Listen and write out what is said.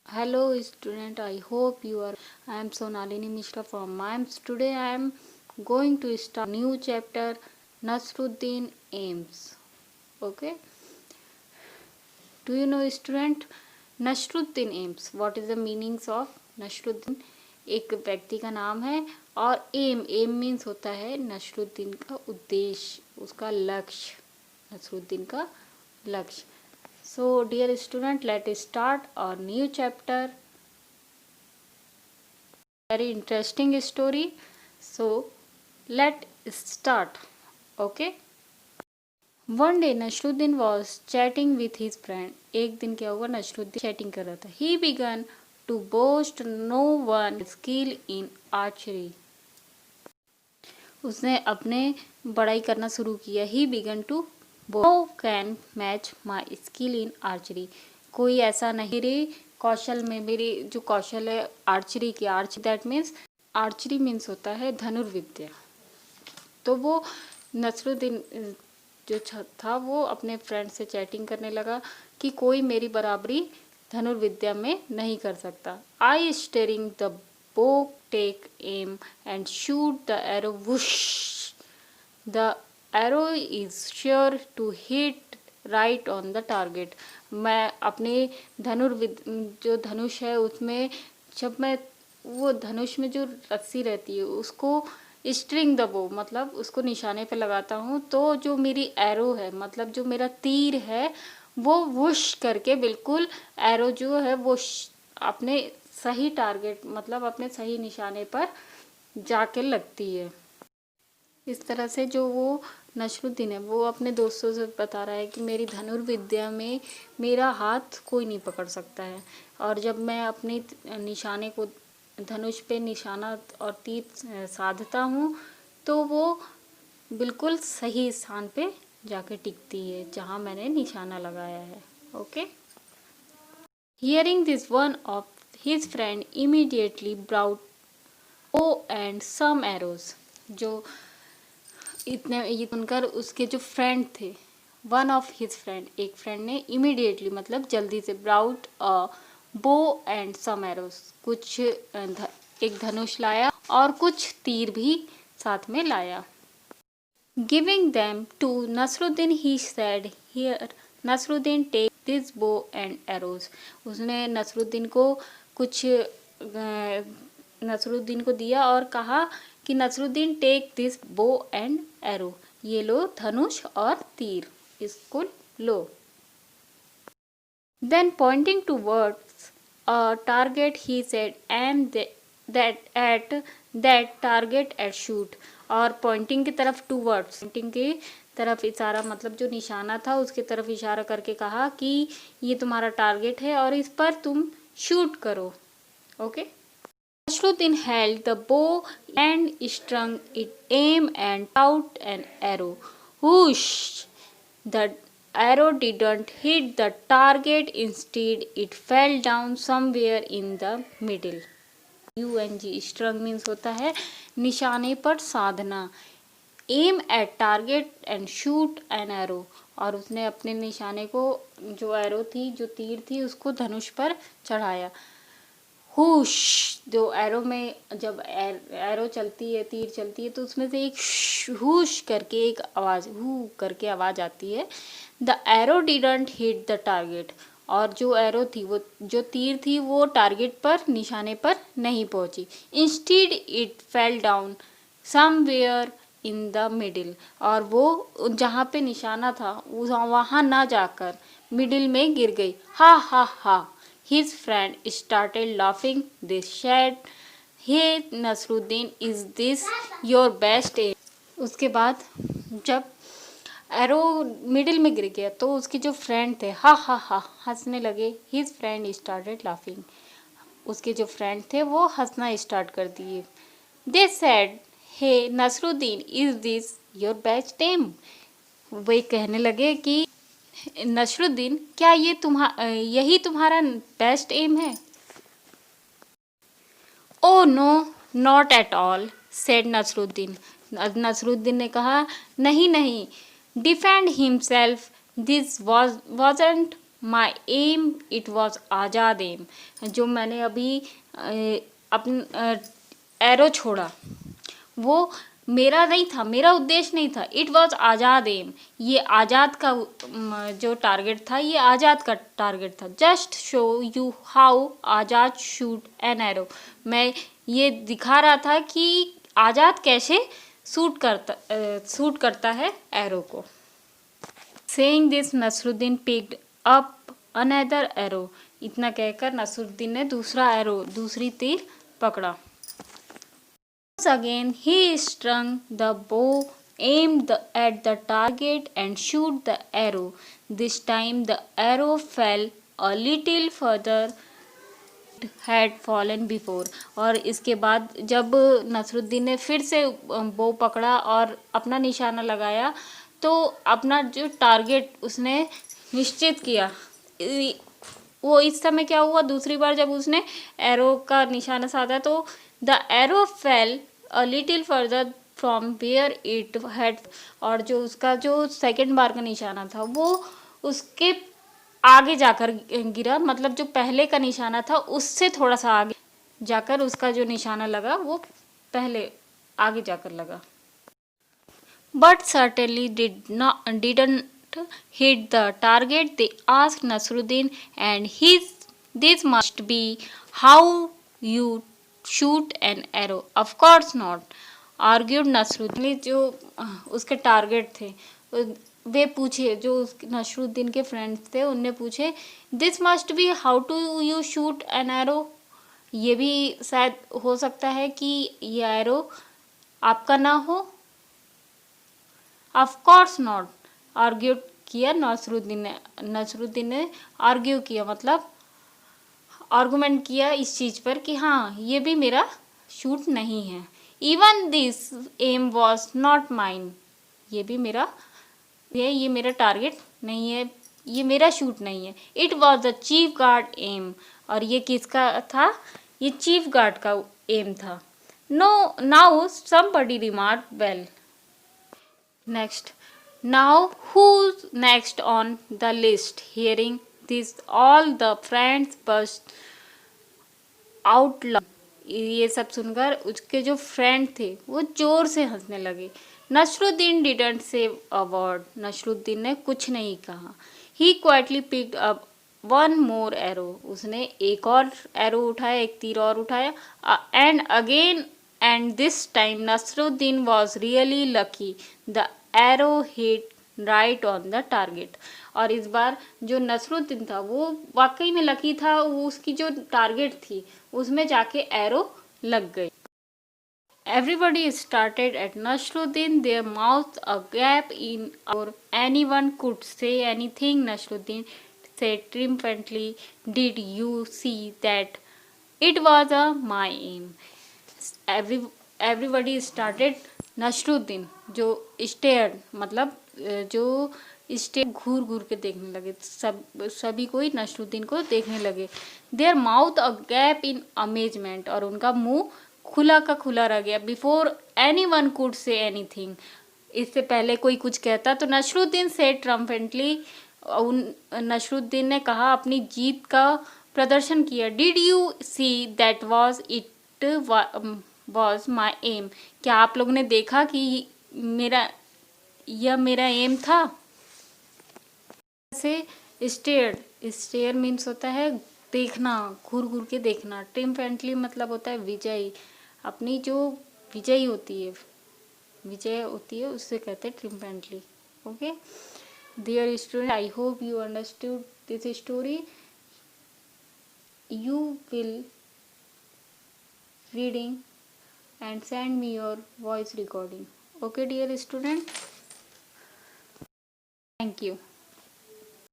Hello student, I hope you are. I am Sonalini Mishra from MIMS. Today I am going to start new chapter Nasruddin Aims. Okay. Do you know student Nasruddin Aims? What is the meanings of Nasruddin? एक व्यक्ति का नाम है और M means होता है नसरुद्दीन का उद्देश्य, उसका लक्ष्य, नसरुद्दीन का लक्ष्य. So dear student, let's start our new chapter. Very interesting story. So let's start. Okay. One day Nasruddin was chatting with his friend. एक दिन क्या हुआ, नसरुद्दीन चैटिंग कर रहा था. He began to boast no one skill in archery. उसने अपने बड़ाई करना शुरू किया. He began to no can match my skill in archery. कोई ऐसा नहीं रे कौशल में, मेरी जो कौशल है आर्चरी की, दैट मीन्स आर्चरी मीन्स होता है धनुर्विद्या. तो वो नसरुद्दीन जो था वो अपने फ्रेंड से चैटिंग करने लगा कि कोई मेरी बराबरी धनुर्विद्या में नहीं कर सकता. I string the bow take aim and shoot the arrow whoosh. The arrow is sure to hit right on the target. मैं अपने जो धनुष है उसमें, जब मैं वो धनुष में जो रस्सी रहती है उसको स्ट्रिंग द बो मतलब उसको निशाने पे लगाता हूँ, तो जो मेरी एरो है मतलब जो मेरा तीर है वो वुश करके बिल्कुल एरो जो है वो अपने सही टारगेट मतलब अपने सही निशाने पर जाके लगती है. इस तरह से जो वो नसरुद्दीन है वो अपने दोस्तों से बता रहा है कि मेरी धनुर्विद्या में मेरा हाथ कोई नहीं पकड़ सकता है, और जब मैं अपने निशाने को धनुष पे निशाना और तीर साधता हूँ तो वो बिल्कुल सही स्थान पे जाके टिकती है जहाँ मैंने निशाना लगाया है. Okay. Hearing this one of his friend immediately brought oh and some arrows. जो इतने ये सुनकर उसके जो फ्रेंड थे, वन ऑफ हिज फ्रेंड, एक फ्रेंड ने इमीडिएटली मतलब जल्दी से brought bow and some arrows, कुछ एक धनुष लाया और कुछ तीर भी साथ में लाया. Giving them to Nasruddin he said, here Nasruddin take this bow and arrows. उसने नसरुद्दीन को दिया और कहा कि Nasruddin take this bow and arrow, ये लो धनुष और तीर, इसको लो. Then pointing towards a target he said, aim at that target and shoot. और पॉइंटिंग की तरफ टूवर्ड्स, पॉइंटिंग की तरफ इशारा मतलब जो निशाना था उसकी तरफ इशारा करके कहा कि ये तुम्हारा टारगेट है और इस पर तुम शूट करो. Okay. Nasruddin held the bow and strung it, aim and out an arrow. Whoosh! The arrow didn't hit the target. Instead, it fell down somewhere in the middle. UNG strung means होता है निशाने पर साधना. Aim at target and shoot an arrow. और उसने अपने निशाने को, जो एरो थी, जो तीर थी, उसको धनुष पर चढ़ाया. हुश, जो एरो में जब एरो चलती है, तीर चलती है, तो उसमें से एक हुश करके एक आवाज़, हु करके आवाज़ आती है. The arrow didn't hit the target. और जो एरो थी, वो जो तीर थी, वो टारगेट पर, निशाने पर नहीं पहुंची. Instead it fell down somewhere in the middle. और वो जहाँ पे निशाना था वहाँ ना जाकर मिडिल में गिर गई. हा हा हा. His friend started laughing. They said, "Hey Nasruddin, is this your best aim?" उसके बाद जब एरो मिडिल में गिर गया तो उसके जो फ्रेंड थे हा हा हा हंसने लगे. His friend started laughing. उसके जो फ्रेंड थे वो हंसना स्टार्ट कर दिए. They said, "Hey Nasruddin, is this your best aim?" वे कहने लगे कि नसरुद्दीन, क्या ये यही तुम्हारा बेस्ट एम है? Oh no, not at all, said Nasruddin. Nasruddin ने कहा, नहीं नहीं. Defend himself, this wasn't my aim it was Azad aim. जो मैंने अभी अपन एरो छोड़ा वो मेरा नहीं था, मेरा उद्देश्य नहीं था। इट वॉज आज़ाद एम, ये आज़ाद का जो टारगेट था, ये आज़ाद का टारगेट था। Just show you how Azad shoot an arrow, मैं ये दिखा रहा था कि आज़ाद कैसे शूट करता है एरो को। Saying this Nasruddin picked up another arrow, इतना कहकर नसरुद्दीन ने दूसरी तीर पकड़ा। Again he strung the bow, aimed at the target and shoot the arrow. This time the arrow fell a little further had fallen before। और इसके बाद जब नसरुद्दीन ने फिर से बो पकड़ा और अपना निशाना लगाया तो अपना जो टारगेट उसने निश्चित किया। वो इस समय क्या हुआ, दूसरी बार जब उसने एरो का निशाना साधा तो the arrow fell a little further from where it had, और जो उसका जो सेकेंड बार का निशाना था वो उसके आगे जाकर गिरा, मतलब जो पहले का निशाना था उससे थोड़ा सा आगे जाकर उसका जो निशाना लगा वो पहले आगे जाकर लगा। But certainly didn't hit the target, they asked Nasruddin, and this must be how you shoot an arrow. Of course not, argued Nasruddin। जो उसके टारगेट थे वे पूछे, जो नसरुद्दीन के फ्रेंड्स थे उनने पूछे, this must be how to you shoot an arrow, ये भी शायद हो सकता है कि ये एरो आपका ना हो। ऑफ कोर्स नॉट, आर्ग्यू किया नसरुद्दीन ने आर्ग्यू किया, मतलब आर्गुमेंट किया इस चीज़ पर कि हाँ ये भी मेरा शूट नहीं है। Even this aim was not mine, ये भी मेरा ये मेरा टारगेट नहीं है, ये मेरा शूट नहीं है। It was the chief guard aim, और ये किसका था, ये चीफ गार्ड का एम था। No now somebody remark well. Next, now who's next on the list? Hearing this, all the friends burst out loud। ये सब सुनकर उसके जो फ्रेंड थे वो जोर से हंसने लगे। Nasruddin didn't say a word, Nasruddin ने कुछ नहीं कहा। He quietly picked up one more arrow, उसने एक और एरो उठाया, एक तीर और उठाया। And again and this time Nasruddin was really lucky, the arrow hit right on the target. और इस बार जो नसरुद्दीन था वो वाकई में लकी था, वो उसकी जो टारगेट थी उसमें जाके एरो लग गई। Everybody started at Nasruddin, their mouths agape in or anyone could say anything. Nasruddin said triumphantly, did you see that? It was my aim. Everybody started Nasruddin, जो स्टेयर मतलब जो स्टेयर घूर घूर के देखने लगे, सभी कोई नसरुद्दीन को देखने लगे। Their mouth a gap in amazement, और उनका मुंह खुला का खुला रह गया। Before any one could say anything, इससे पहले कोई कुछ कहता तो नसरुद्दीन से ट्रम्पेंटली, नसरुद्दीन ने कहा, अपनी जीत का प्रदर्शन किया। Did you see that was it was my aim, क्या आप लोगों ने देखा कि यह मेरा एम था। से स्टेयर मीन्स होता है देखना, घूर घूर के देखना। ट्रिम्फेंटली मतलब होता है विजयी, अपनी जो विजय होती है उससे कहते हैं triumphantly. Okay dear student, I hope you understood this story. You will reading and send me your voice recording. Okay dear student, thank you.